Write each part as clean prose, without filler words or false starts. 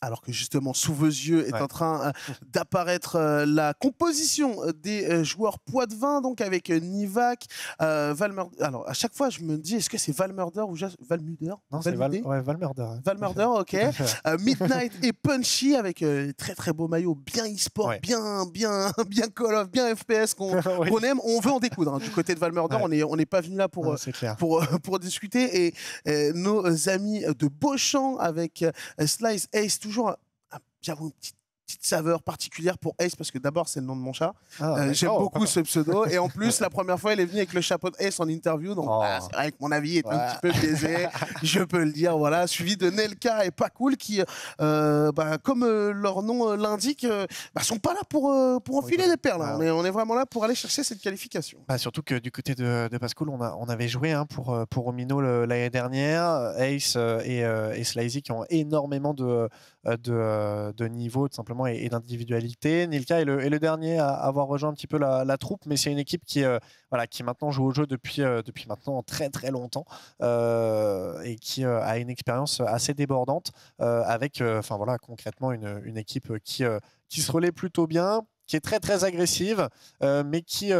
Alors que justement, sous vos yeux est en train d'apparaître la composition des joueurs poids de vin, donc avec Nivak, Valmurder. Alors, à chaque fois, je me dis, est-ce que c'est Valmurder ou Valmurder? Non, c'est Valmurder. Valmurder, ok. Midnight et Punchy avec très très beau maillot, bien e-sport, bien Call of, bien FPS qu'on aime. On veut en découdre. Hein. Du côté de Valmurder, on n'est pas venu là pour discuter. Et nos amis de Beauchamp avec Slice Ace, toujours j'avoue une petite saveur particulière pour Ace parce que d'abord c'est le nom de mon chat. J'aime beaucoup ce pseudo et en plus la première fois il est venu avec le chapeau de Ace en interview, donc c'est vrai que mon avis est un petit peu biaisé, je peux le dire, voilà, suivi de Nelka et Pas Cool qui comme leur nom l'indique sont pas là pour enfiler des perles, hein. On est vraiment là pour aller chercher cette qualification. Surtout que du côté de Pascal on avait joué pour Omino l'année dernière, Ace et Slizy qui ont énormément de niveau tout simplement et d'individualité. Nilka est le dernier à avoir rejoint un petit peu la troupe, mais c'est une équipe qui maintenant joue au jeu depuis maintenant très très longtemps et qui a une expérience assez débordante avec concrètement une équipe qui se relaie plutôt bien, qui est très très agressive, mais qui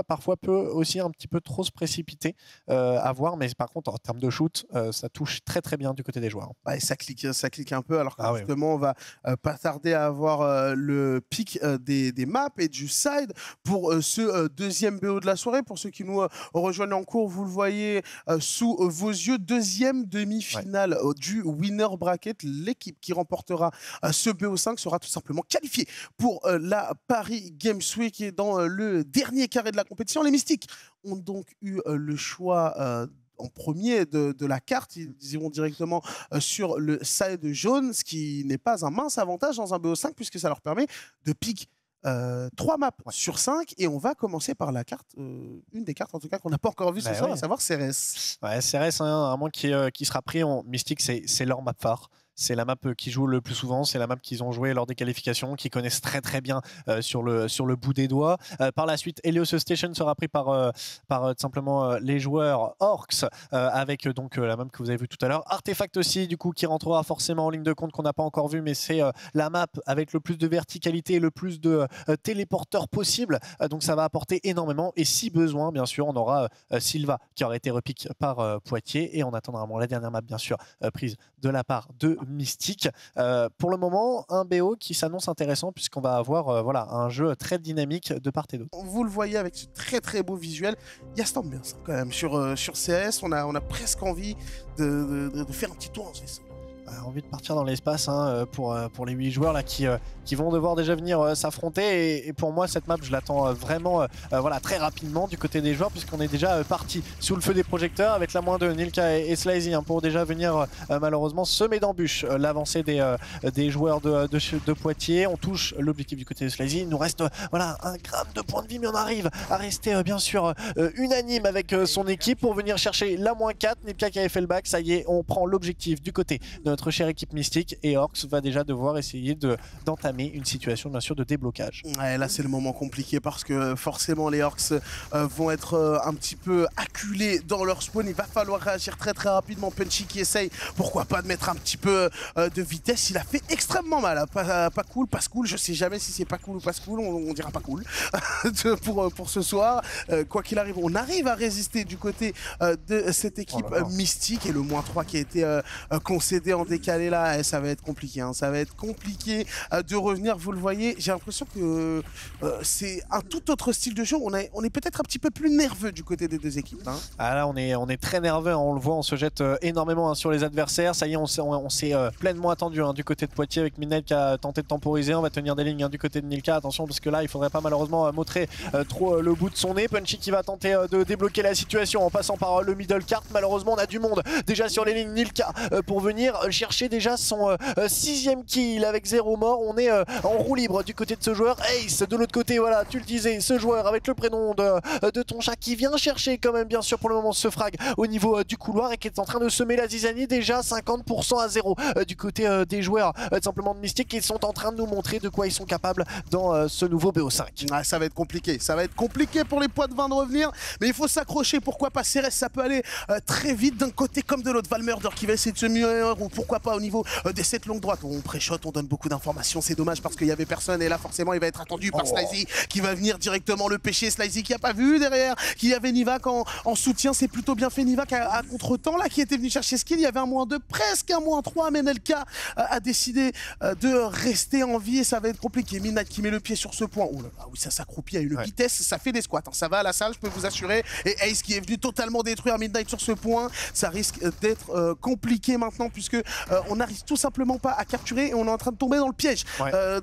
parfois peut aussi un petit peu trop se précipiter à voir. Mais par contre, en termes de shoot, ça touche très très bien du côté des joueurs. Et ça clique un peu, alors que justement, on va pas tarder à avoir le pic des maps et du side pour ce deuxième BO de la soirée. Pour ceux qui nous rejoignent en cours, vous le voyez sous vos yeux, deuxième demi-finale du winner bracket. L'équipe qui remportera ce BO5 sera tout simplement qualifiée pour la Paris Games Week et dans le dernier carré de la compétition. Les Mystiques ont donc eu le choix en premier de la carte. Ils iront directement sur le side jaune, ce qui n'est pas un mince avantage dans un BO5 puisque ça leur permet de pick 3 maps sur 5 et on va commencer par la carte, une des cartes en tout cas qu'on n'a pas encore vue ce soir, à savoir CRS. CRS, un moment qui sera pris en Mystique, c'est leur map phare. C'est la map qui joue le plus souvent, c'est la map qu'ils ont joué lors des qualifications, qu'ils connaissent très très bien sur le bout des doigts. Par la suite, Helios Station sera pris par tout simplement les joueurs Orcs avec donc la map que vous avez vue tout à l'heure. Artefact aussi, du coup, qui rentrera forcément en ligne de compte qu'on n'a pas encore vu, mais c'est la map avec le plus de verticalité et le plus de téléporteurs possible. Donc ça va apporter énormément. Et si besoin, bien sûr, on aura Silva qui aura été repick par Poitiers. Et on attendra la dernière map, bien sûr, prise de la part de Mystique. Pour le moment, un BO qui s'annonce intéressant puisqu'on va avoir un jeu très dynamique de part et d'autre. Vous le voyez avec ce très très beau visuel, il y a cette ambiance quand même sur CS, on a presque envie de faire un petit tour en CS. Envie de partir dans l'espace pour les 8 joueurs là qui vont devoir déjà venir s'affronter et pour moi cette map je l'attends vraiment très rapidement du côté des joueurs puisqu'on est déjà parti sous le feu des projecteurs avec la main de Nilka et Slizy pour déjà venir malheureusement semer d'embûches l'avancée des joueurs de Poitiers. On touche l'objectif du côté de Slizy, il nous reste un gramme de points de vie mais on arrive à rester bien sûr unanime avec son équipe pour venir chercher la -4. Nilka qui avait fait le back, ça y est, on prend l'objectif du côté de notre chère équipe Mystique et Orcs va déjà devoir essayer d'entamer une situation bien sûr de déblocage. Là c'est le moment compliqué parce que forcément les Orcs vont être un petit peu acculés dans leur spawn, il va falloir réagir très très rapidement. Punchy qui essaye, pourquoi pas, de mettre un petit peu de vitesse, il a fait extrêmement mal, pas cool, je sais jamais si c'est pas cool ou pas cool, on dira pas cool pour ce soir. Quoi qu'il arrive, on arrive à résister du côté de cette équipe Mystique et le -3 qui a été concédé en décalé là, ça va être compliqué, hein. Ça va être compliqué de revenir, vous le voyez, j'ai l'impression que c'est un tout autre style de jeu, on est peut-être un petit peu plus nerveux du côté des deux équipes, hein. Là on est très nerveux, on le voit, on se jette énormément sur les adversaires, ça y est on s'est pleinement attendu du côté de Poitiers avec Midnight qui a tenté de temporiser, on va tenir des lignes du côté de Nilka, attention parce que là il faudrait pas malheureusement montrer trop le bout de son nez. Punchy qui va tenter de débloquer la situation en passant par le middle cart, malheureusement on a du monde déjà sur les lignes. Nilka pour venir chercher déjà son 6e kill avec 0 mort. On est en roue libre du côté de ce joueur. Ace de l'autre côté, voilà, tu le disais, ce joueur avec le prénom de ton chat qui vient chercher quand même bien sûr pour le moment ce frag au niveau du couloir et qui est en train de semer la zizanie, déjà 50% à 0 du côté des joueurs tout simplement de Mystique qui sont en train de nous montrer de quoi ils sont capables dans ce nouveau BO5. Ça va être compliqué, ça va être compliqué pour les poids de vin de revenir, mais il faut s'accrocher, pourquoi pas. CRS ça peut aller très vite d'un côté comme de l'autre. Valmurder qui va essayer de se muer, pourquoi pas au niveau des 7 longues droites. On pré-shot, on donne beaucoup d'informations, c'est dommage parce qu'il y avait personne et là forcément il va être attendu par Slizy qui va venir directement le pêcher. Slizy qui a pas vu derrière, qui avait Nivak en soutien, c'est plutôt bien fait. Nivak à contre-temps là qui était venu chercher skill, il y avait un -2, presque un -3, mais NLK a décidé de rester en vie et ça va être compliqué. Midnight qui met le pied sur ce point. Oh là là, oui, ça s'accroupit à une vitesse, ça fait des squats, hein. Ça va à la salle, je peux vous assurer. Et Ace qui est venu totalement détruire Midnight sur ce point. Ça risque d'être compliqué maintenant puisque on n'arrive tout simplement pas à capturer et on est en train de tomber dans le piège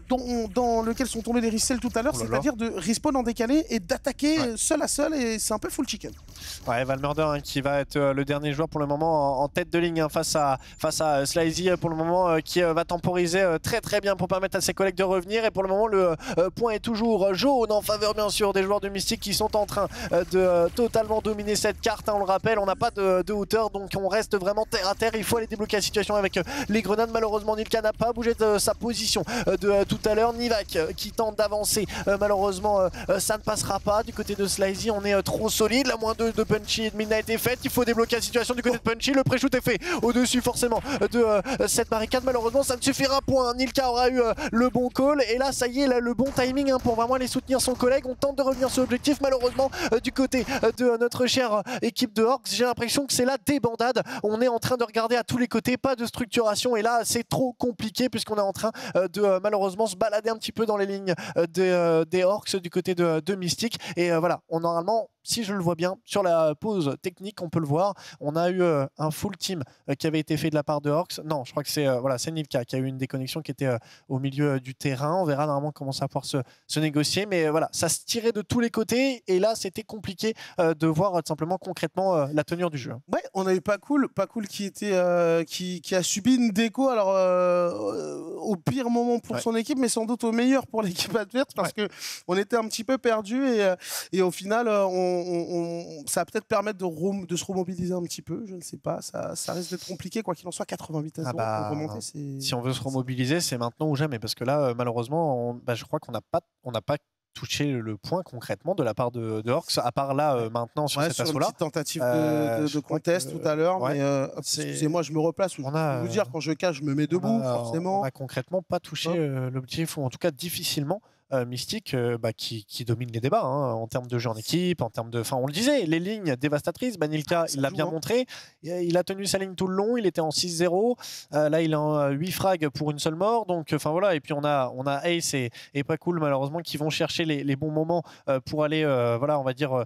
dans lequel sont tombés les Ricel tout à l'heure, c'est-à-dire de respawn en décalé et d'attaquer seul à seul et c'est un peu full chicken. Ouais, Valmurder hein, qui va être le dernier joueur pour le moment en tête de ligne hein, face à Slizy pour le moment qui va temporiser très bien pour permettre à ses collègues de revenir et pour le moment le point est toujours jaune en faveur bien sûr des joueurs de Mystic qui sont en train de totalement dominer cette carte hein, on le rappelle, on n'a pas de hauteur donc on reste vraiment terre à terre, il faut aller débloquer la situation avec les grenades. Malheureusement Nilka n'a pas bougé de sa position de tout à l'heure. Nivak qui tente d'avancer, malheureusement ça ne passera pas du côté de Slizy, on est trop solide, la -2 de Punchy et de Midnight est faite, il faut débloquer la situation du côté de Punchy, le pré-shoot est fait au-dessus forcément de cette barricade, malheureusement ça ne suffira point, Nilka aura eu le bon call et là ça y est, là, le bon timing hein, pour vraiment aller soutenir son collègue, on tente de revenir sur l'objectif, malheureusement du côté de notre chère équipe de Orcs, j'ai l'impression que c'est la débandade, on est en train de regarder à tous les côtés, pas de structuration et là c'est trop compliqué puisqu'on est en train de malheureusement se balader un petit peu dans les lignes des Orcs du côté de Mystic et voilà, normalement si je le vois bien, sur la pause technique, on peut le voir, on a eu un full team qui avait été fait de la part de Orcs. Non, je crois que c'est voilà, Nilka qui a eu une déconnexion qui était au milieu du terrain. On verra normalement comment ça va pouvoir se négocier. Mais voilà, ça se tirait de tous les côtés. Et là, c'était compliqué de voir tout simplement concrètement la tenue du jeu. Ouais, on a eu Pas Cool qui, était, qui a subi une déco alors, au pire moment pour son équipe, mais sans doute au meilleur pour l'équipe adverse parce qu'on était un petit peu perdu et au final, ça va peut-être permettre de se remobiliser un petit peu, je ne sais pas, ça risque d'être compliqué quoi qu'il en soit, 88 à 0 pour remonter. Si on veut se remobiliser, c'est maintenant ou jamais, parce que là malheureusement je crois qu'on n'a pas touché le point concrètement de la part de Orcs, à part là maintenant sur cet assaut-là. Une petite tentative de contest tout à l'heure, mais excusez-moi, je me replace, je peux vous dire, quand je cache, je me mets debout, forcément. On n'a concrètement pas touché l'objectif, ou en tout cas difficilement. Mystic qui domine les débats hein, en termes de jeu en équipe, en termes de... Enfin, on le disait, les lignes dévastatrices, Nilka, il l'a bien montré. Il a tenu sa ligne tout le long, il était en 6-0. Là, il est en 8 frags pour une seule mort. Donc, enfin voilà. Et puis, on a Ace et Pas Cool, malheureusement, qui vont chercher les bons moments pour aller, voilà, on va dire,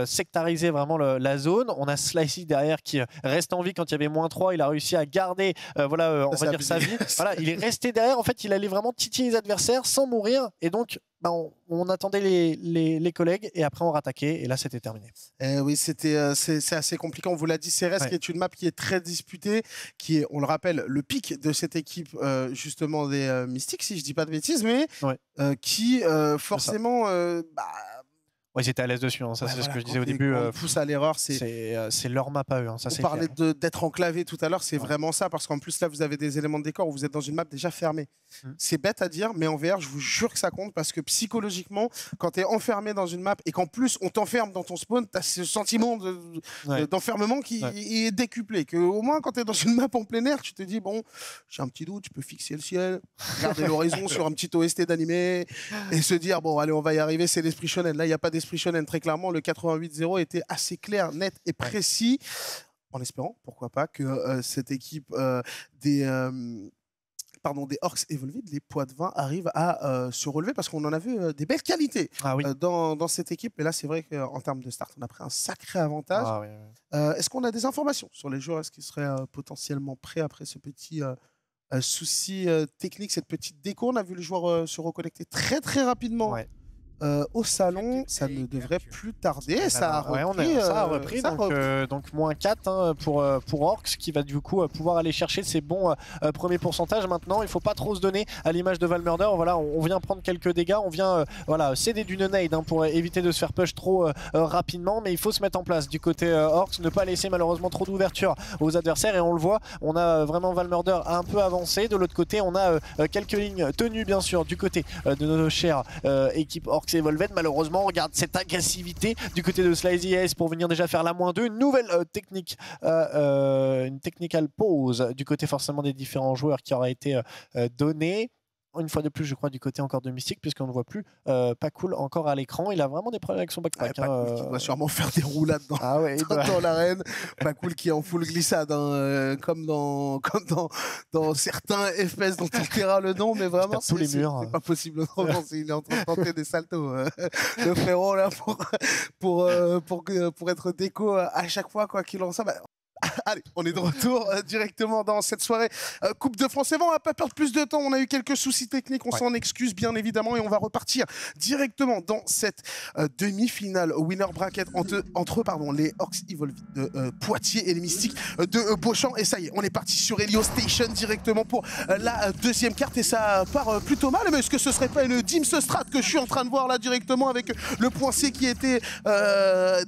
sectariser vraiment la zone. On a Slicy derrière qui reste en vie quand il y avait -3. Il a réussi à garder, voilà, on va dire, sa vie. Voilà, il est resté derrière. En fait, il allait vraiment titiller les adversaires sans mourir. Et donc, on attendait les collègues et après on rattaquait et là c'était terminé. Oui, c'est assez compliqué. On vous l'a dit, CRS qui est une map qui est très disputée, qui est, on le rappelle, le pic de cette équipe justement des Mystics, si je dis pas de bêtises, mais qui forcément... Ouais, ils étaient à l'aise dessus, hein. Ça c'est ce que je disais au début. Pousse à l'erreur, c'est leur map à eux. Hein. Ça, on parlait d'être enclavé tout à l'heure, c'est vraiment ça, parce qu'en plus là vous avez des éléments de décor où vous êtes dans une map déjà fermée. C'est bête à dire, mais en VR, je vous jure que ça compte, parce que psychologiquement, quand tu es enfermé dans une map et qu'en plus on t'enferme dans ton spawn, tu as ce sentiment d'enfermement qui est décuplé. Que au moins quand tu es dans une map en plein air, tu te dis, bon, j'ai un petit doute, tu peux fixer le ciel, regarder l'horizon sur un petit OST d'animé et se dire, bon, allez, on va y arriver, c'est l'esprit shonen. Là, il n'y a pas d'esprit shonen, très clairement, le 88-0 était assez clair, net et précis, en espérant, pourquoi pas, que cette équipe des Orcs Evolved, les poids de vin, arrivent à se relever, parce qu'on en a vu des belles qualités dans cette équipe. Et là, c'est vrai qu'en termes de start, on a pris un sacré avantage. Est-ce qu'on a des informations sur les joueurs qui seraient potentiellement prêts après ce petit souci technique, cette petite déco? On a vu le joueur se reconnecter très rapidement. Au salon, ça ne devrait plus tarder. Ça a repris, donc -4 hein, pour Orcs, qui va du coup pouvoir aller chercher ses bons premiers pourcentages. Maintenant, il ne faut pas trop se donner à l'image de Valmurder. Voilà, on vient prendre quelques dégâts, on vient céder du nade hein, pour éviter de se faire push trop rapidement, mais il faut se mettre en place du côté Orcs, ne pas laisser malheureusement trop d'ouverture aux adversaires, et on le voit, on a vraiment Valmurder un peu avancé. De l'autre côté, on a quelques lignes tenues bien sûr du côté de nos chères équipes Orcs Orcs Evolved. Malheureusement, on regarde cette agressivité du côté de Slizy Ace pour venir déjà faire la -2. Une nouvelle technique, une technical pause du côté forcément des différents joueurs qui aura été donnée. Une fois de plus, je crois, du côté encore de Mystique, puisqu'on ne voit plus Pacool encore à l'écran. Il a vraiment des problèmes avec son backpack. Pacool qui doit sûrement faire des roulades dans l'arène. Pacool qui est en full glissade, comme dans certains FPS dont on verra le nom, mais vraiment, c'est pas possible. Il est en train de tenter des saltos. Le frérot, là, pour être déco à chaque fois, quoi qu'il en soit. Allez, on est de retour directement dans cette soirée Coupe de France. Et bon, on va pas perdre plus de temps, on a eu quelques soucis techniques, on s'en excuse bien évidemment et on va repartir directement dans cette demi-finale winner bracket entre les Orcs Evolved de Poitiers et les Mystiques de Beauchamp. Et ça y est, on est parti sur Helio Station directement pour la deuxième carte et ça part plutôt mal. Mais est-ce que ce serait pas une Dims Strat que je suis en train de voir là directement avec le point C qui a été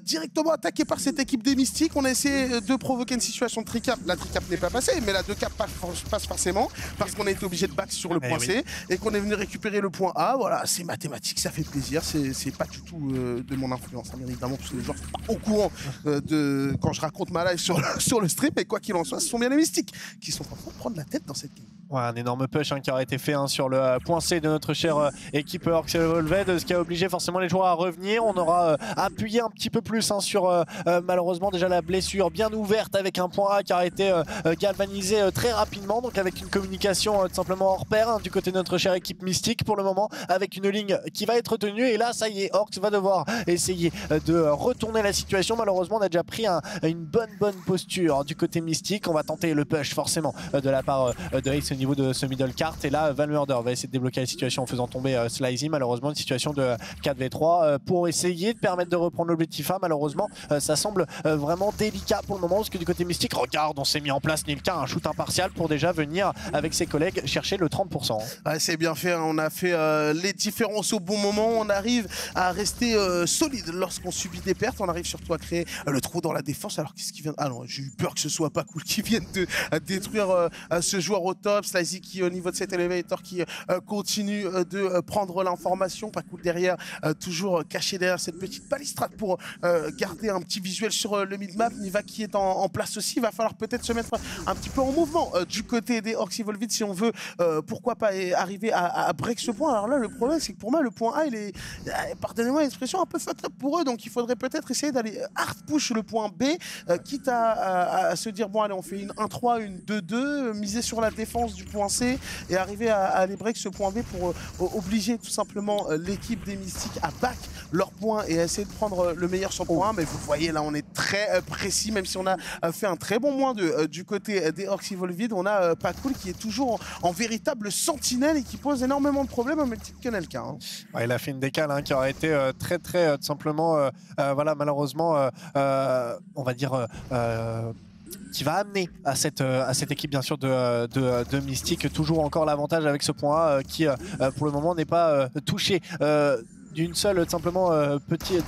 directement attaqué par cette équipe des Mystiques? On a essayé de provoquer une situation de tricap. La tricap n'est pas passée, mais la 2-cap passe forcément parce qu'on a été obligé de back sur le point C et qu'on est venu récupérer le point A. Voilà, c'est mathématique, ça fait plaisir. C'est pas du tout de mon influence, bien évidemment, parce que les gens sont pas au courant de quand je raconte ma live sur le stream. Mais quoi qu'il en soit, ce sont bien les Mystiques qui sont en train de prendre la tête dans cette game. Ouais, un énorme push qui aurait été fait sur le point C de notre chère équipe Orcs Evolved, ce qui a obligé forcément les joueurs à revenir. On aura appuyé un petit peu plus sur malheureusement déjà la blessure bien ouverte avec un point A qui a été galvanisé très rapidement, donc avec une communication tout simplement hors pair du côté de notre chère équipe Mystique pour le moment, avec une ligne qui va être tenue. Et là, ça y est, Orcs va devoir essayer de retourner la situation. Malheureusement, on a déjà pris une bonne posture du côté Mystique. On va tenter le push forcément de la part de Ace au niveau de ce middle cart. Et là, Valmurder va essayer de débloquer la situation en faisant tomber Slizy. Malheureusement, une situation de 4v3 pour essayer de permettre de reprendre l'objectif A. Malheureusement, ça semble vraiment délicat pour le moment parce que du côté Mystique, regarde, on s'est mis en place Nilka, un shoot impartial pour déjà venir avec ses collègues chercher le 30%. Ouais, c'est bien fait, on a fait les différences au bon moment. On arrive à rester solide lorsqu'on subit des pertes. On arrive surtout à créer le trou dans la défense. Alors qu'est-ce qui vient Ah non, j'ai eu peur que ce soit pas cool qui vienne de détruire ce joueur au top. Slizy qui au niveau de cet elevator qui continue de prendre l'information. Pas cool derrière, toujours caché derrière cette petite balustrade pour garder un petit visuel sur le mid-map. Niva qui est en place aussi. Il va falloir peut-être se mettre un petit peu en mouvement du côté des Orcs Evolved si on veut, pourquoi pas arriver à break ce point. Alors là, le problème, c'est que pour moi, le point A, il est, pardonnez-moi l'expression, un peu fucked up pour eux. Donc il faudrait peut-être essayer d'aller hard push le point B, quitte à se dire, bon allez, on fait une 1-3, une 2-2, miser sur la défense du point C et arriver à aller break ce point B pour obliger tout simplement l'équipe des Mystiques à back leur point et à essayer de prendre le meilleur sur le point A. Mais vous voyez, là, on est très précis, même si on a fait un très bon moins du côté des Orcs Evolved. On a Pacool qui est toujours en véritable sentinelle et qui pose énormément de problèmes au même titre que Nelka. Ouais, il a fait une décale qui aurait été très tout simplement voilà, malheureusement on va dire qui va amener à cette équipe bien sûr de Mystique toujours encore l'avantage avec ce point A qui pour le moment n'est pas touché d'un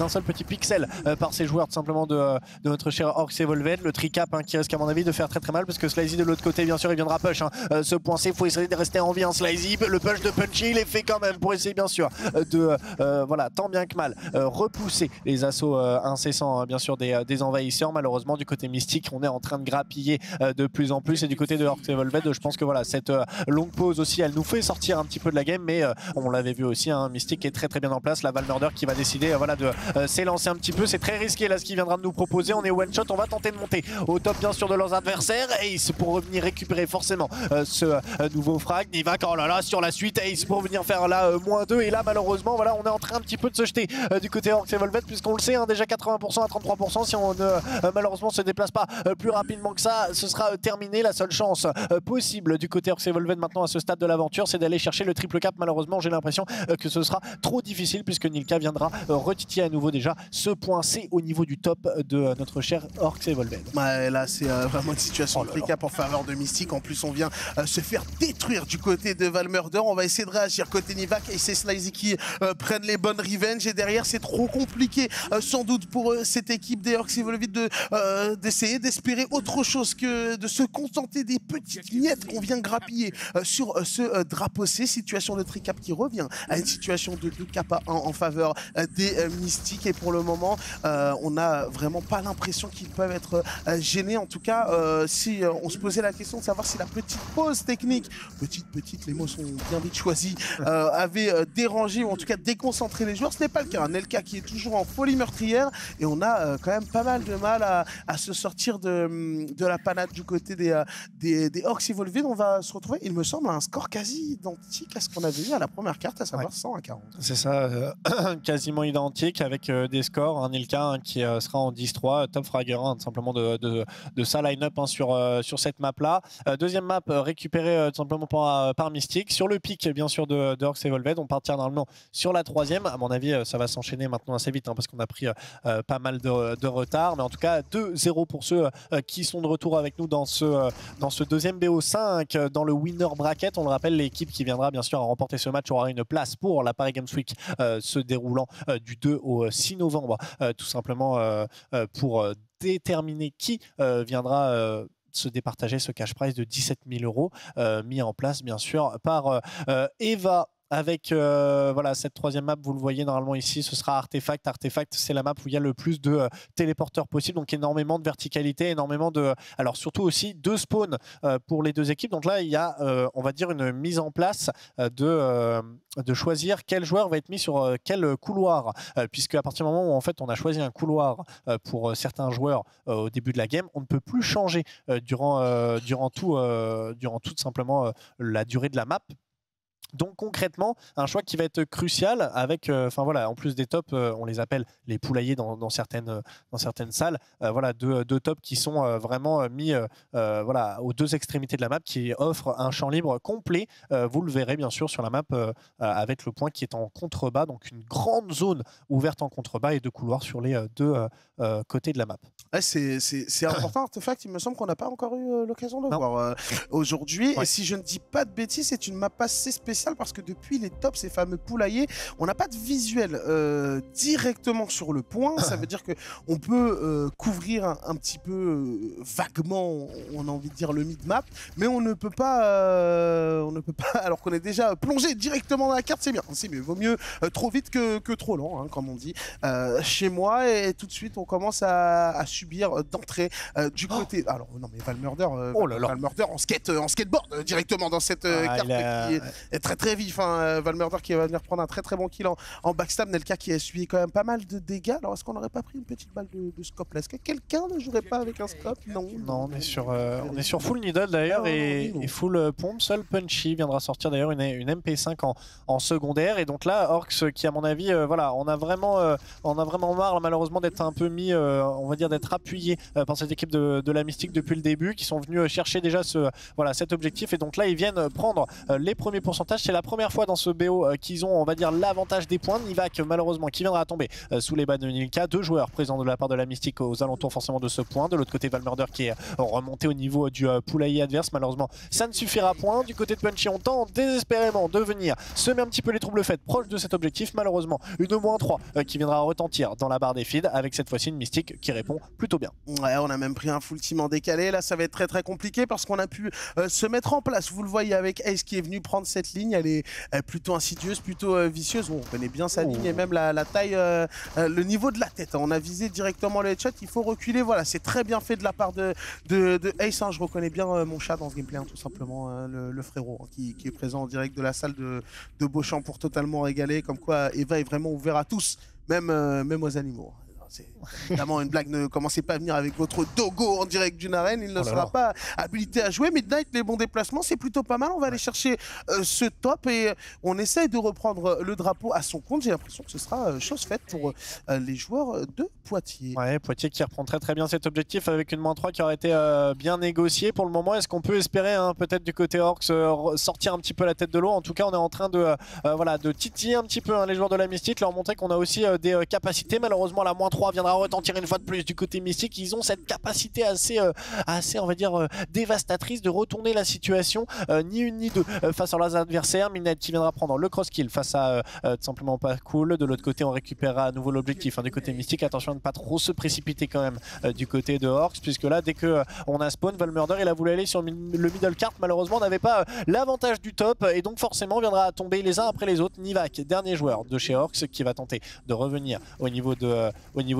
seul petit pixel par ces joueurs tout simplement de notre cher Orcs Evolved. Le tricap qui risque à mon avis de faire très mal parce que Slizy de l'autre côté bien sûr il viendra push ce point C, il faut essayer de rester en vie. Slizy, le push de Punchy il est fait quand même pour essayer bien sûr de voilà, tant bien que mal repousser les assauts incessants bien sûr des envahisseurs. Malheureusement du côté Mystique on est en train de grappiller de plus en plus et du côté de Orcs Evolved je pense que voilà, cette longue pause aussi elle nous fait sortir un petit peu de la game, mais on l'avait vu aussi, Mystique est très bien en place. La Valmurder qui va décider voilà, de s'élancer un petit peu. C'est très risqué là ce qu'il viendra de nous proposer. On est one shot, on va tenter de monter au top bien sûr de leurs adversaires. Ace pour revenir récupérer forcément ce nouveau frag. Niva, oh là là, sur la suite. Ace pour venir faire là -2. Et là malheureusement voilà, on est en train un petit peu de se jeter du côté Orcs Evolved puisqu'on le sait déjà 80% à 33%. Si on ne malheureusement se déplace pas plus rapidement que ça, ce sera terminé. La seule chance possible du côté Orcs Evolved maintenant à ce stade de l'aventure, c'est d'aller chercher le triple cap. Malheureusement j'ai l'impression que ce sera trop difficile puisque Nilka viendra retitiller à nouveau déjà ce point C au niveau du top de notre cher Orcs Evolved. Ouais, là c'est vraiment une situation de tricap en faveur de Mystique. En plus on vient se faire détruire du côté de Valmurder. On va essayer de réagir côté Nivak et c'est Slizy qui prennent les bonnes revenge et derrière c'est trop compliqué sans doute pour cette équipe des Orcs Evolved d'essayer d'espérer autre chose que de se contenter des petites miettes qu'on vient grappiller sur ce drapeau C. Situation de tricap qui revient à une situation de 2 cap à en faveur des Mystiques et pour le moment on n'a vraiment pas l'impression qu'ils peuvent être gênés. En tout cas si on se posait la question de savoir si la petite pause technique, petite, les mots sont bien vite choisis, avait dérangé ou en tout cas déconcentré les joueurs, ce n'est pas le cas. Nelka qui est toujours en folie meurtrière et on a quand même pas mal de mal à se sortir de la panade du côté des Orcs Evolved. On va se retrouver, il me semble, à un score quasi identique à ce qu'on avait vu à la première carte, à savoir 100 à 40. C'est ça, quasiment identique avec des scores, un Nelka qui sera en 10-3, top fragger, tout simplement de sa line-up sur cette map-là. Deuxième map récupérée tout simplement par Mystique. Sur le pic, bien sûr, de Orcs Evolved, on partira normalement sur la troisième. À mon avis, ça va s'enchaîner maintenant assez vite parce qu'on a pris pas mal de retard. Mais en tout cas, 2-0 pour ceux qui sont de retour avec nous dans ce deuxième BO5 dans le winner bracket. On le rappelle, l'équipe qui viendra bien sûr à remporter ce match aura une place pour la Paris Games Week se déroulant du 2 au 6 novembre, tout simplement pour déterminer qui viendra se départager ce cash prize de 17 000 €, mis en place bien sûr par Eva. Avec voilà, cette troisième map, vous le voyez normalement ici, ce sera Artefact. Artefact, c'est la map où il y a le plus de téléporteurs possible, donc énormément de verticalité, énormément de... Alors surtout aussi 2 spawns pour les deux équipes. Donc là, il y a, on va dire, une mise en place de choisir quel joueur va être mis sur quel couloir. Puisque à partir du moment où en fait, on a choisi un couloir pour certains joueurs au début de la game, on ne peut plus changer durant tout simplement la durée de la map. Donc concrètement, un choix qui va être crucial avec, enfin voilà, en plus des tops, on les appelle les poulaillers dans certaines salles. Voilà, deux tops qui sont vraiment mis voilà, aux deux extrémités de la map, qui offrent un champ libre complet. Vous le verrez bien sûr sur la map avec le point qui est en contrebas, donc une grande zone ouverte en contrebas et 2 couloirs sur les deux côtés de la map. Ouais, c'est important, Artefact. Il me semble qu'on n'a pas encore eu l'occasion de le voir aujourd'hui. Ouais. Et si je ne dis pas de bêtises, c'est une map assez spéciale parce que depuis les tops, ces fameux poulaillers, on n'a pas de visuel directement sur le point. Ça veut dire qu'on peut couvrir un petit peu vaguement, on a envie de dire, le mid-map, mais on ne peut pas, alors qu'on est déjà plongé directement dans la carte. C'est bien, c'est mieux. Vaut mieux trop vite que trop lent, hein, comme on dit chez moi. Et tout de suite, on commence à subir d'entrée du côté... Alors non, mais Valmurder, Valmurder en skateboard directement dans cette carte qui est très vif, hein. Valmurder qui va venir prendre un très bon kill en backstab. Nelka qui a suivi quand même pas mal de dégâts. Alors est-ce qu'on n'aurait pas pris une petite balle de scope là? Est-ce que quelqu'un ne jouerait pas avec un scope? Non, on est sur full needle d'ailleurs et full pompe. Seul Punchy viendra sortir d'ailleurs une MP5 en secondaire. Et donc là, Orcs qui à mon avis, voilà, on a vraiment marre malheureusement d'être un peu mis, on va dire d'être appuyé par cette équipe de la Mystique depuis le début, qui sont venus chercher déjà cet objectif. Et donc là, ils viennent prendre les premiers pourcentages. C'est la première fois dans ce BO qu'ils ont, on va dire, l'avantage des points. Nivak, malheureusement, qui viendra tomber sous les bas de Nilka. 2 joueurs présents de la part de la Mystique aux alentours forcément de ce point. De l'autre côté, Valmurder qui est remonté au niveau du poulailler adverse. Malheureusement, ça ne suffira point. Du côté de Punchy, on tente désespérément de venir semer un petit peu les troubles faits proche de cet objectif. Malheureusement, une -3 qui viendra retentir dans la barre des feeds avec cette fois-ci une Mystique qui répond plutôt bien. Ouais, on a même pris un full team en décalé. Là, ça va être très compliqué parce qu'on a pu se mettre en place. Vous le voyez avec Ace qui est venu prendre cette ligne. Elle est plutôt insidieuse, plutôt vicieuse. On connaît bien sa ligne et même la taille, le niveau de la tête. On a visé directement le headshot. Il faut reculer. Voilà, c'est très bien fait de la part de Ace. Hein. Je reconnais bien mon chat dans ce gameplay, hein, tout simplement, le frérot hein, qui est présent en direct de la salle de Beauchamp pour totalement régaler. Comme quoi, Eva est vraiment ouvert à tous, même aux animaux. C'est évidemment une blague, ne commencez pas à venir avec votre dogo en direct d'une arène, il ne sera pas habilité à jouer. Midnight, les bons déplacements, c'est plutôt pas mal. On va aller chercher ce top et on essaye de reprendre le drapeau à son compte. J'ai l'impression que ce sera chose faite pour les joueurs de Poitiers. Ouais, Poitiers qui reprend très bien cet objectif avec une -3 qui aurait été bien négociée pour le moment. Est-ce qu'on peut espérer peut-être du côté Orcs sortir un petit peu la tête de l'eau? En tout cas, on est en train de titiller un petit peu les joueurs de la Mystique, leur montrer qu'on a aussi des capacités. Malheureusement, la -3 3 viendra retentir une fois de plus du côté Mystique. Ils ont cette capacité assez on va dire, dévastatrice de retourner la situation, ni une ni deux, face à leurs adversaires. Minette qui viendra prendre le cross-kill face à tout simplement pas cool. De l'autre côté, on récupérera à nouveau l'objectif du côté Mystique. Attention à ne pas trop se précipiter quand même du côté de Orcs, puisque là, dès que on a spawn, Valmurder, il a voulu aller sur le middle cart. Malheureusement, n'avait pas l'avantage du top, et donc forcément, viendra à tomber les uns après les autres. Nivak, dernier joueur de chez Orcs, qui va tenter de revenir au niveau de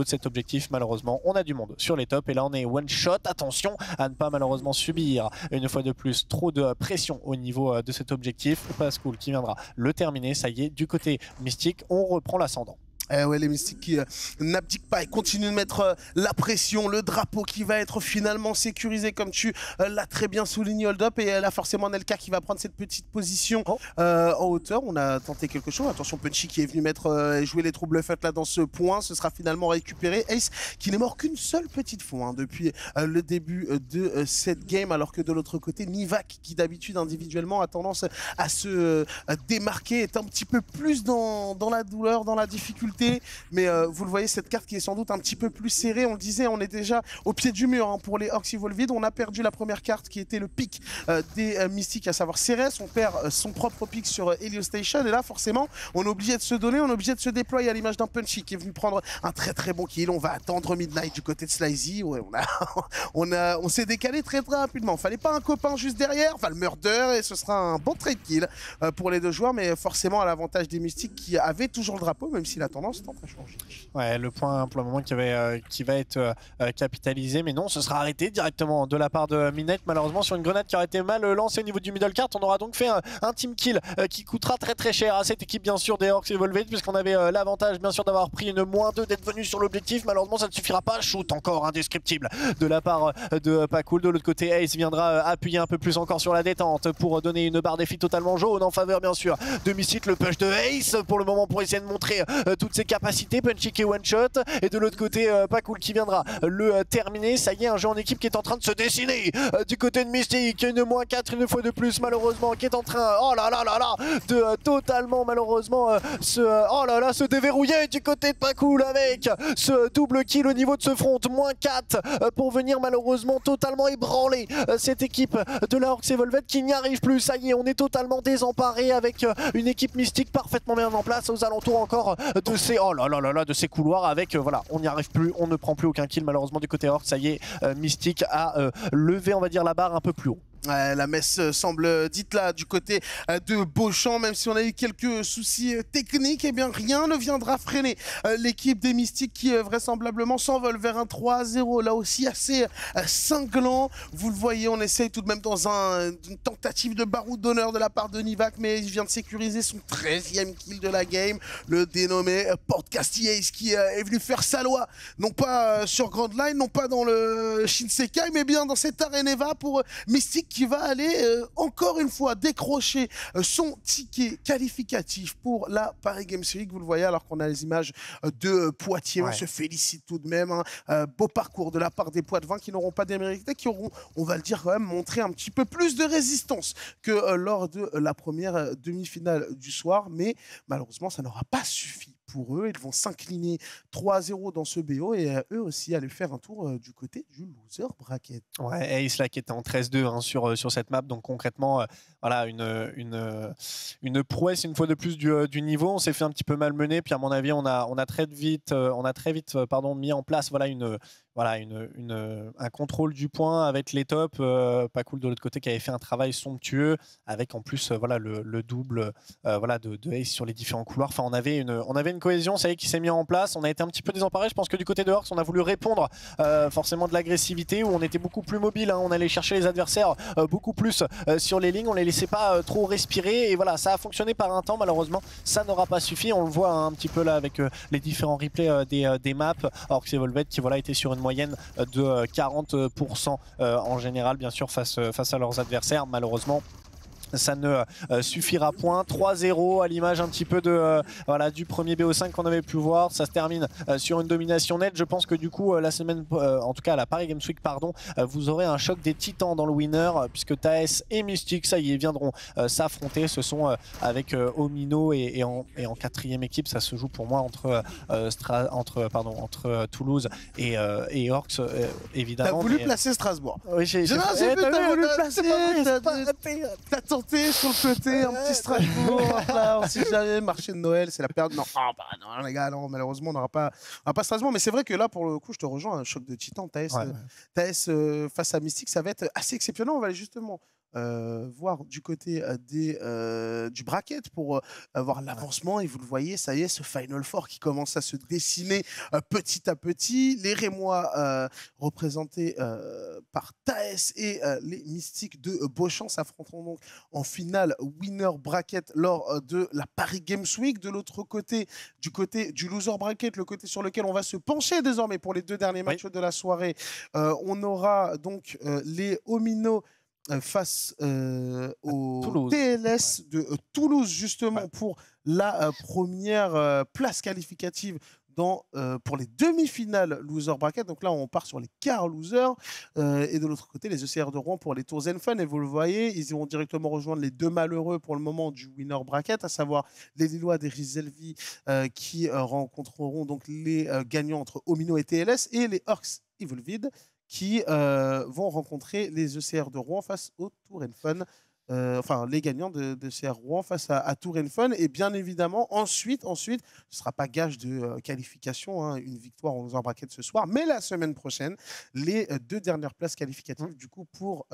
cet objectif. Malheureusement, on a du monde sur les tops, et là, on est one shot. Attention à ne pas malheureusement subir une fois de plus trop de pression au niveau de cet objectif. Pascool qui viendra le terminer. Ça y est, du côté Mystique, on reprend l'ascendant. Ouais, les Mystiques qui n'abdiquent pas et continuent de mettre la pression, le drapeau qui va être finalement sécurisé comme tu l'as très bien souligné, Hold Up, et là forcément Nelka qui va prendre cette petite position en hauteur. On a tenté quelque chose, attention Punchy qui est venu mettre jouer les troubles fêtes là dans ce point, ce sera finalement récupéré. Ace qui n'est mort qu'une seule petite fois depuis le début de cette game, alors que de l'autre côté Nivak qui d'habitude individuellement a tendance à se démarquer, est un petit peu plus dans la douleur, dans la difficulté. Mais vous le voyez, cette carte qui est sans doute un petit peu plus serrée. On le disait, on est déjà au pied du mur pour les Orcs Evolved. On a perdu la première carte qui était le pic des Mystiques, à savoir Ceres. On perd son propre pic sur Helio Station. Et là, forcément, on est obligé de se donner, on est obligé de se déployer à l'image d'un Punchy qui est venu prendre un très très bon kill. On va attendre Midnight du côté de Slizy. Ouais, on s'est décalé très très rapidement. Fallait pas un copain juste derrière, enfin le murder, et ce sera un bon trade kill pour les deux joueurs. Mais forcément à l'avantage des Mystiques qui avaient toujours le drapeau, même si la tendance tente à changer. Ouais, le point pour le moment qui va être capitalisé, mais non, ce sera arrêté directement de la part de Minette, malheureusement sur une grenade qui aurait été mal lancée au niveau du middle cart. On aura donc fait un team kill qui coûtera très très cher à cette équipe bien sûr des Orcs Evolved, puisqu'on avait l'avantage bien sûr d'avoir pris une -2, d'être venu sur l'objectif. Malheureusement ça ne suffira pas, shoot encore indescriptible de la part de Pacool. De l'autre côté, Ace viendra appuyer un peu plus encore sur la détente pour donner une barre défi totalement jaune en faveur bien sûr de Mystique. Le push de Ace pour le moment pour essayer de montrer toutes ses capacités. Punchy qui est one shot, et de l'autre côté Pacool qui viendra le terminer. Ça y est, un jeu en équipe qui est en train de se dessiner du côté de Mystique. Une -4 une fois de plus malheureusement, qui est en train de totalement malheureusement se déverrouiller du côté de Pacool avec ce double kill au niveau de ce front. -4 pour venir malheureusement totalement ébranler cette équipe de la Orcs Evolved qui n'y arrive plus. Ça y est, on est totalement désemparé avec une équipe Mystique parfaitement bien en place aux alentours encore de ces de ces couloirs avec voilà, on n'y arrive plus, on ne prend plus aucun kill malheureusement du côté Orcs. Ça y est, Mystique a levé on va dire la barre un peu plus haut. La messe semble dite là du côté de Beauchamp, même si on a eu quelques soucis techniques, et bien rien ne viendra freiner l'équipe des Mystiques qui vraisemblablement s'envole vers un 3-0, là aussi assez cinglant. Vous le voyez, on essaye tout de même dans une tentative de baroud d'honneur de la part de Nivak, mais il vient de sécuriser son 13e kill de la game, le dénommé Podcast Ace qui est venu faire sa loi, non pas sur Grand Line, non pas dans le Shinsekai, mais bien dans cette Areneva pour Mystique, qui va aller encore une fois décrocher son ticket qualificatif pour la Paris Games Week. Vous le voyez, alors qu'on a les images de Poitiers, on se félicite tout de même. Beau parcours de la part des Poitevins qui n'auront pas démérité, qui auront, on va le dire quand même, montré un petit peu plus de résistance que lors de la première demi-finale du soir. Mais malheureusement, ça n'aura pas suffi pour eux. Ils vont s'incliner 3-0 dans ce BO, et eux aussi aller faire un tour du côté du loser bracket. Ouais, Ace là qui était en 13-2 sur cette map, donc concrètement voilà, une prouesse une fois de plus du niveau. On s'est fait un petit peu malmener, puis à mon avis on a très vite mis en place un contrôle du point avec les tops. Pacool de l'autre côté qui avait fait un travail somptueux avec en plus le double de Ace sur les différents couloirs. Enfin on avait une cohésion, ça y est, qui s'est mis en place. On a été un petit peu désemparés. Je pense que du côté de Orcs on a voulu répondre forcément de l'agressivité, où on était beaucoup plus mobile, on allait chercher les adversaires beaucoup plus sur les lignes, on les laissait pas trop respirer, et voilà, ça a fonctionné par un temps. Malheureusement ça n'aura pas suffi. On le voit un petit peu là avec les différents replays des maps. Orcs Evolved qui était sur une moyenne de 40% en général bien sûr face à leurs adversaires. Malheureusement ça ne suffira point. 3-0 à l'image un petit peu de voilà, du premier BO5 qu'on avait pu voir. Ça se termine sur une domination nette. Je pense que du coup la semaine, en tout cas à la Paris Games Week, pardon, vous aurez un choc des titans dans le winner, puisque Taes et Mystic, ça y est, viendront s'affronter. Ce sont avec Omino et en quatrième équipe, ça se joue pour moi entre Toulouse et Orcs, évidemment. T'as voulu placer Strasbourg. Oui, j'ai vu, t'as voulu placer. T'as tenté sur le côté un petit Strasbourg. Là, on sait jamais, marché de Noël, c'est la période. Non, non, les gars, non, malheureusement, on n'aura pas Strasbourg. Mais c'est vrai que là, pour le coup, je te rejoins, un choc de titan. Taes face à Mystique, ça va être assez exceptionnel. On va aller justement voir du côté du bracket pour voir l'avancement. Et vous le voyez, ça y est, ce Final Four qui commence à se dessiner petit à petit. Les Rémois représentés par Taes et les Mystiques de Beauchamp s'affronteront donc en finale winner bracket lors de la Paris Games Week. De l'autre côté, du côté du loser bracket, le côté sur lequel on va se pencher désormais pour les deux derniers matchs de la soirée, on aura donc les Omino face au Toulouse. TLS de Toulouse, justement, pour la première place qualificative pour les demi-finales loser bracket. Donc là, on part sur les quarts loser. Et de l'autre côté, les ECR de Rouen pour les tours Zenfun. Et vous le voyez, ils iront directement rejoindre les deux malheureux pour le moment du winner bracket, à savoir les Lillois des Rizelvi qui rencontreront donc les gagnants entre Omino et TLS, et les Orcs Evilvid qui vont rencontrer les ECR de Rouen face au Tour Fun. Enfin, les gagnants de CR Rouen face à Tour Fun. Et bien évidemment, ensuite, ce ne sera pas gage de qualification, hein, une victoire en loser bracket ce soir, mais la semaine prochaine, les deux dernières places qualificatives, du coup, pour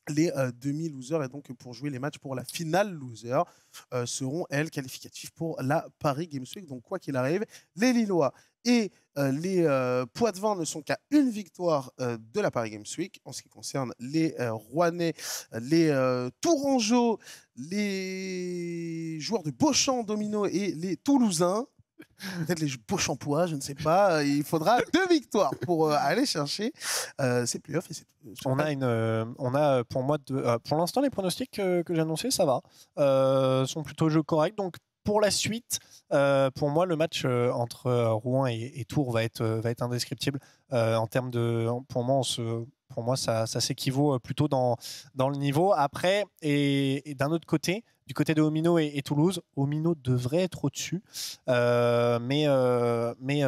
les demi-losers, et donc pour jouer les matchs pour la finale loser, seront, elles, qualificatives pour la Paris Games Week. Donc, quoi qu'il arrive, les Lillois et les Poitevins ne sont qu'à une victoire de la Paris Games Week. En ce qui concerne les Rouennais, les Tourangeaux, les joueurs de Beauchamp, Domino, et les Toulousains, peut-être les Beauchampois, je ne sais pas, il faudra 2 victoires pour aller chercher ces playoffs. Et on a pour moi, pour l'instant, les pronostics que j'ai annoncés, ça va, sont plutôt jeux corrects. Donc pour la suite, pour moi, le match entre Rouen et Tours va être indescriptible. En termes de, pour moi, ça s'équivaut plutôt dans le niveau. Après, et d'un autre côté, du côté de Omino et Toulouse, Omino devrait être au-dessus, mais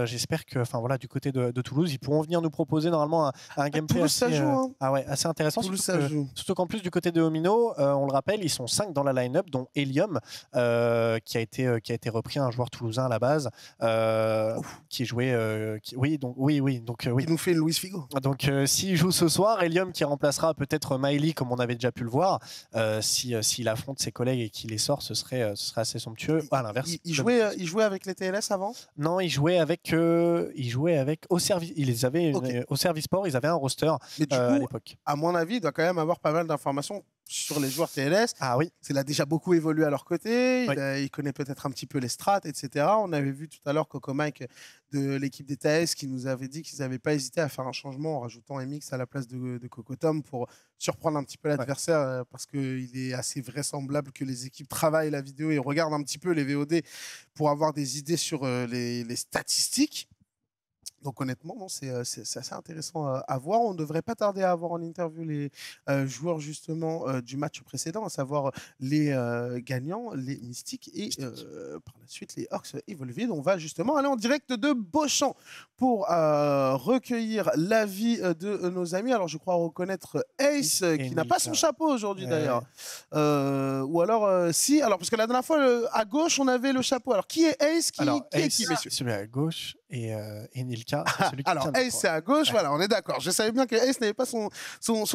j'espère que, enfin voilà, du côté de Toulouse, ils pourront venir nous proposer normalement un gameplay assez intéressant. Surtout qu'en plus du côté de Omino, on le rappelle, ils sont 5 dans la line-up, dont Helium, qui a été repris, un joueur toulousain à la base, qui jouait, oui. Il nous fait Luis Figo. Donc s'il joue ce soir, Helium qui remplacera peut-être Miley, comme on avait déjà pu le voir, s'il affronte ses collègues et qu'il les sort, ce serait assez somptueux. À l'inverse, il jouait avec les TLS avant? Non, il jouait avec au service. Ils avaient au service sport, ils avaient un roster à l'époque. À mon avis, il doit quand même avoir pas mal d'informations sur les joueurs TLS. Ah oui. Il a déjà beaucoup évolué à leur côté. Il connaît peut-être un petit peu les strats, etc. On avait vu tout à l'heure Coco Mike de l'équipe des TS qui nous avait dit qu'ils n'avaient pas hésité à faire un changement en rajoutant MX à la place de Coco Tom pour surprendre un petit peu l'adversaire, parce qu'il est assez vraisemblable que les équipes travaillent la vidéo et regardent un petit peu les VOD pour avoir des idées sur les statistiques. Donc honnêtement, c'est assez intéressant à voir. On ne devrait pas tarder à avoir en interview les joueurs justement du match précédent, à savoir les gagnants, les Mystiques, et par la suite les Orcs Evolved. On va justement aller en direct de Beauchamp pour recueillir l'avis de nos amis. Alors je crois reconnaître Ace, qui n'a pas son chapeau aujourd'hui d'ailleurs. Ou alors si, alors parce que la dernière fois à gauche on avait le chapeau. Alors qui est Ace? Qui est qui, messieurs? Celui à gauche et Nilka. Alors Ace c'est à gauche, voilà, on est d'accord. Je savais bien que Ace n'avait pas son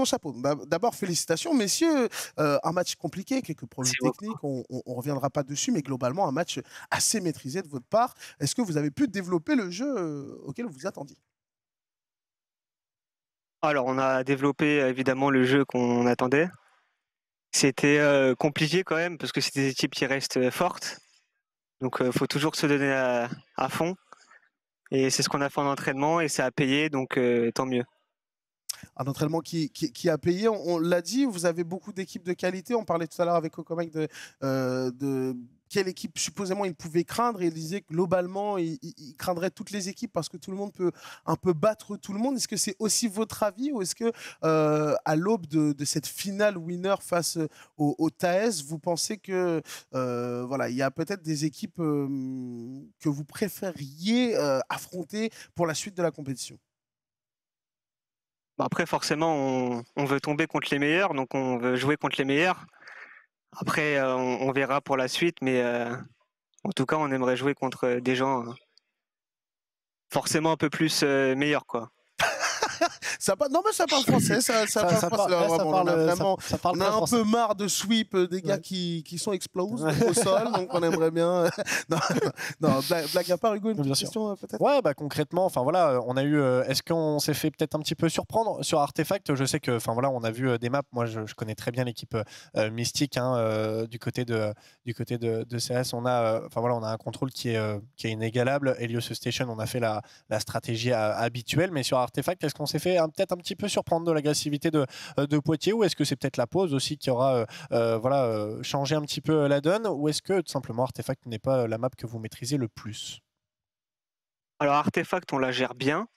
chapeau. D'abord félicitations messieurs, un match compliqué, quelques problèmes techniques, on reviendra pas dessus, mais globalement un match assez maîtrisé de votre part. Est-ce que vous avez pu développer le jeu auquel vous vous attendiez? Alors on a développé évidemment le jeu qu'on attendait. C'était compliqué quand même parce que c'est des équipes qui restent fortes, donc faut toujours se donner à fond. Et c'est ce qu'on a fait en entraînement et ça a payé, donc tant mieux. Un entraînement qui a payé. On l'a dit, vous avez beaucoup d'équipes de qualité. On parlait tout à l'heure avec Cocomac de quelle équipe supposément il pouvait craindre, et il disait que globalement il craindrait toutes les équipes parce que tout le monde peut un peu battre tout le monde. Est-ce que c'est aussi votre avis, ou est-ce que à l'aube de cette finale winner face au TAES, vous pensez que voilà, il y a peut-être des équipes que vous préfériez affronter pour la suite de la compétition? Après, forcément, on veut tomber contre les meilleurs, donc on veut jouer contre les meilleurs. Après, on verra pour la suite, mais en tout cas, on aimerait jouer contre des gens forcément un peu plus meilleurs, quoi. Non, mais ça parle français, ça parle français. On a un peu marre de sweep des gars qui sont explose au sol, donc on aimerait bien. non, blague à part, Hugo, une question peut-être. Ouais, bah concrètement, enfin voilà, on a eu. Est-ce qu'on s'est fait peut-être un petit peu surprendre sur Artefact? Je sais que, enfin voilà, on a vu des maps. Moi, je connais très bien l'équipe Mystique, du côté de CS. On a, enfin voilà, on a un contrôle qui est inégalable. Helios Station, on a fait la stratégie habituelle, mais sur Artefact, est-ce qu'on s'est fait peut-être un petit peu surprendre de l'agressivité de Poitiers, ou est-ce que c'est peut-être la pause aussi qui aura changé un petit peu la donne, ou est-ce que tout simplement Artefact n'est pas la map que vous maîtrisez le plus? Alors Artefact, on la gère bien,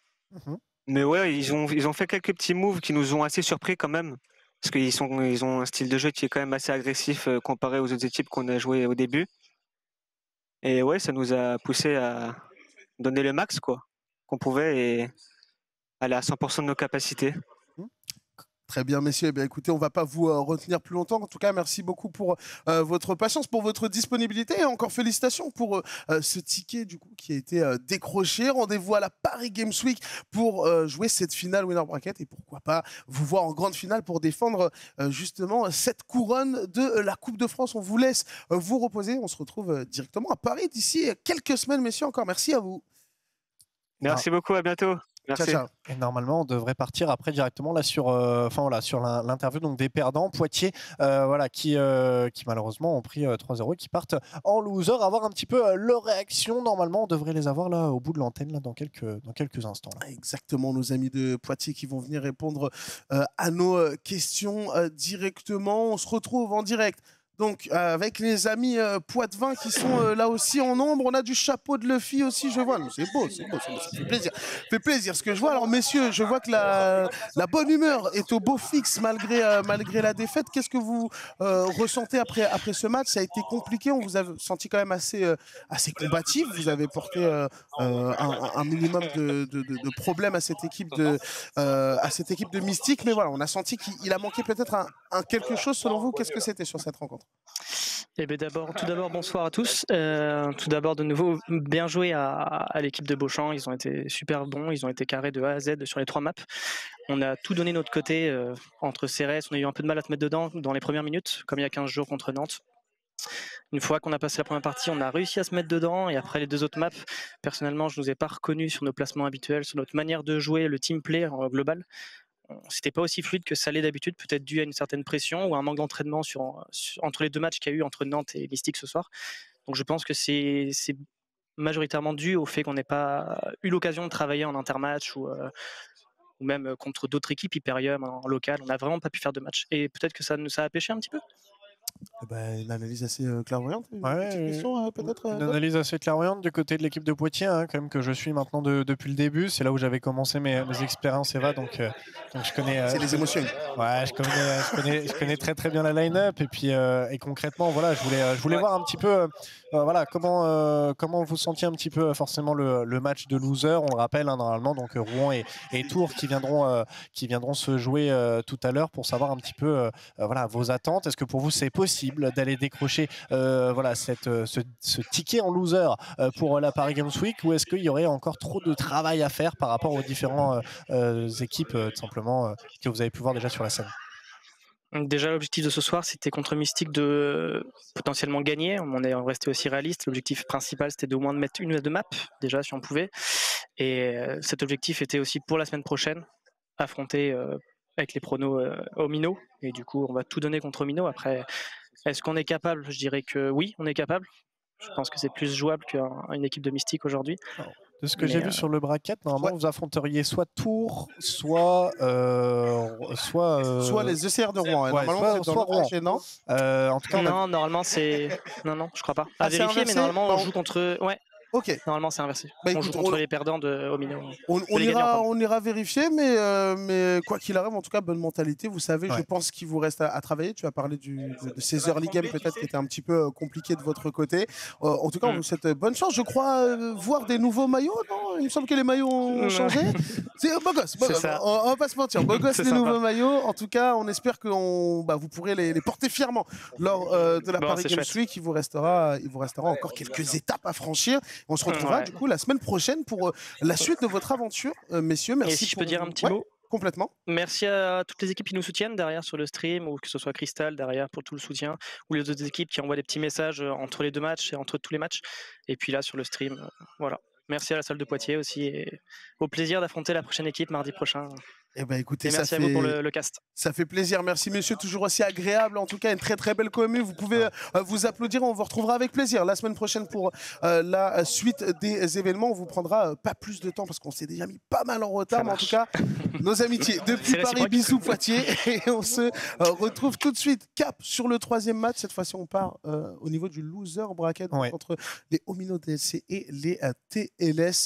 mais ouais, ils ont fait quelques petits moves qui nous ont assez surpris quand même, parce qu'ils ont un style de jeu qui est quand même assez agressif comparé aux autres équipes qu'on a joué au début. Et ouais, ça nous a poussé à donner le max, quoi, qu'on pouvait, et aller à 100% de nos capacités. Très bien, messieurs. Eh bien, écoutez, on ne va pas vous retenir plus longtemps. En tout cas, merci beaucoup pour votre patience, pour votre disponibilité, et encore félicitations pour ce ticket du coup qui a été décroché. Rendez-vous à la Paris Games Week pour jouer cette finale Winner Bracket, et pourquoi pas vous voir en grande finale pour défendre justement cette couronne de la Coupe de France. On vous laisse vous reposer. On se retrouve directement à Paris d'ici quelques semaines, messieurs. Encore merci à vous. Merci beaucoup, à bientôt. Merci. Ciao. Et normalement, on devrait partir après directement là sur l'interview donc des perdants, Poitiers, qui malheureusement ont pris 3-0 et qui partent en loser. Avoir un petit peu leur réaction. Normalement, on devrait les avoir là au bout de l'antenne là dans quelques instants. Là. Exactement, nos amis de Poitiers qui vont venir répondre à nos questions directement. On se retrouve en direct. Donc, avec les amis Poitevin qui sont là aussi en nombre. On a du chapeau de Luffy aussi, je vois. C'est beau, ça fait plaisir. Ça fait plaisir ce que je vois. Alors, messieurs, je vois que la bonne humeur est au beau fixe malgré la défaite. Qu'est-ce que vous ressentez après ce match? Ça a été compliqué. On vous a senti quand même assez combatif. Vous avez porté un minimum de problèmes à cette équipe de Mystique. Mais voilà, on a senti qu'il a manqué peut-être un quelque chose. Selon vous, qu'est-ce que c'était sur cette rencontre? Eh bien tout d'abord, bonsoir à tous. Tout d'abord, de nouveau, bien joué à l'équipe de Beauchamp. Ils ont été super bons. Ils ont été carrés de A à Z sur les 3 maps. On a tout donné de notre côté entre CRS. On a eu un peu de mal à se mettre dedans dans les premières minutes, comme il y a 15 jours contre Nantes. Une fois qu'on a passé la première partie, on a réussi à se mettre dedans. Et après les 2 autres maps, personnellement, je ne nous ai pas reconnus sur nos placements habituels, sur notre manière de jouer, le team play en global. C'était pas aussi fluide que ça l'est d'habitude, peut-être dû à une certaine pression ou un manque d'entraînement entre les 2 matchs qu'il y a eu entre Nantes et Mystique ce soir. Donc je pense que c'est majoritairement dû au fait qu'on n'ait pas eu l'occasion de travailler en intermatch ou même contre d'autres équipes, Hyperium en local. On n'a vraiment pas pu faire de match. Et peut-être que ça a pêché un petit peu. Une analyse assez clairvoyante. Peut-être une analyse assez clairvoyante du côté de l'équipe de Poitiers, quand même, que je suis maintenant depuis le début. C'est là où j'avais commencé mes expériences Eva, donc je connais. C'est les émotions. Ouais, je connais très très bien la line-up, et puis et concrètement, voilà, je voulais voir un petit peu, comment vous sentiez un petit peu forcément le match de loser. On le rappelle, normalement, donc Rouen et Tours qui viendront se jouer tout à l'heure, pour savoir un petit peu vos attentes. Est-ce que pour vous c'est possible d'aller décrocher ce ticket en loser pour la Paris Games Week, ou est-ce qu'il y aurait encore trop de travail à faire par rapport aux différentes équipes tout simplement que vous avez pu voir déjà sur la scène? Déjà, l'objectif de ce soir, c'était contre Mystique de potentiellement gagner. On est resté aussi réaliste. L'objectif principal, c'était d'au moins de mettre 1 ou 2 maps, déjà, si on pouvait. Et cet objectif était aussi pour la semaine prochaine, affronter avec les pronos Omino. Et du coup, on va tout donner contre Omino. Après, est-ce qu'on est capable? Je dirais que oui, on est capable. Je pense que c'est plus jouable qu'une équipe de Mystique aujourd'hui. De ce que j'ai vu sur le bracket, normalement, vous affronteriez soit Tours, soit les ECR de Rouen. Ouais, normalement, soit Rouen. Non en tout cas, non, normalement, c'est... Non, je crois pas. À vérifier, mais normalement, on joue contre... Ouais. Ok. Normalement, c'est inversé. On joue contre les perdants de Omino. On ira vérifier, mais quoi qu'il arrive, en tout cas, bonne mentalité. Vous savez, je pense qu'il vous reste à travailler. Tu as parlé de ces early games peut-être qui étaient un petit peu compliqués de votre côté. En tout cas, on vous souhaite bonne chance. Je crois voir des nouveaux maillots, non? Il me semble que les maillots ont changé. C'est beau gosse. On va pas se mentir. Beau gosse, les nouveaux maillots. En tout cas, on espère que vous pourrez les porter fièrement lors de la Paris Games Week. Il vous restera encore quelques étapes à franchir. On se retrouvera du coup la semaine prochaine pour la suite de votre aventure, messieurs. Merci. Et si je peux dire un petit mot complètement. Merci à toutes les équipes qui nous soutiennent derrière sur le stream, ou que ce soit Crystal derrière pour tout le soutien, ou les autres équipes qui envoient des petits messages entre les deux matchs et entre tous les matchs. Et puis là sur le stream, voilà. Merci à la salle de Poitiers aussi, et au plaisir d'affronter la prochaine équipe mardi prochain. Eh ben, écoutez, merci à vous pour le cast. Ça fait plaisir. Merci, messieurs. Toujours aussi agréable. En tout cas, une très, très belle commu. Vous pouvez vous applaudir. On vous retrouvera avec plaisir la semaine prochaine pour la suite des événements. On vous prendra pas plus de temps parce qu'on s'est déjà mis pas mal en retard. Mais en tout cas, nos amitiés depuis Paris, bisous Poitiers. Et on se retrouve tout de suite. Cap sur le 3e match. Cette fois-ci, on part au niveau du loser bracket entre les Omino DLC et les TLS.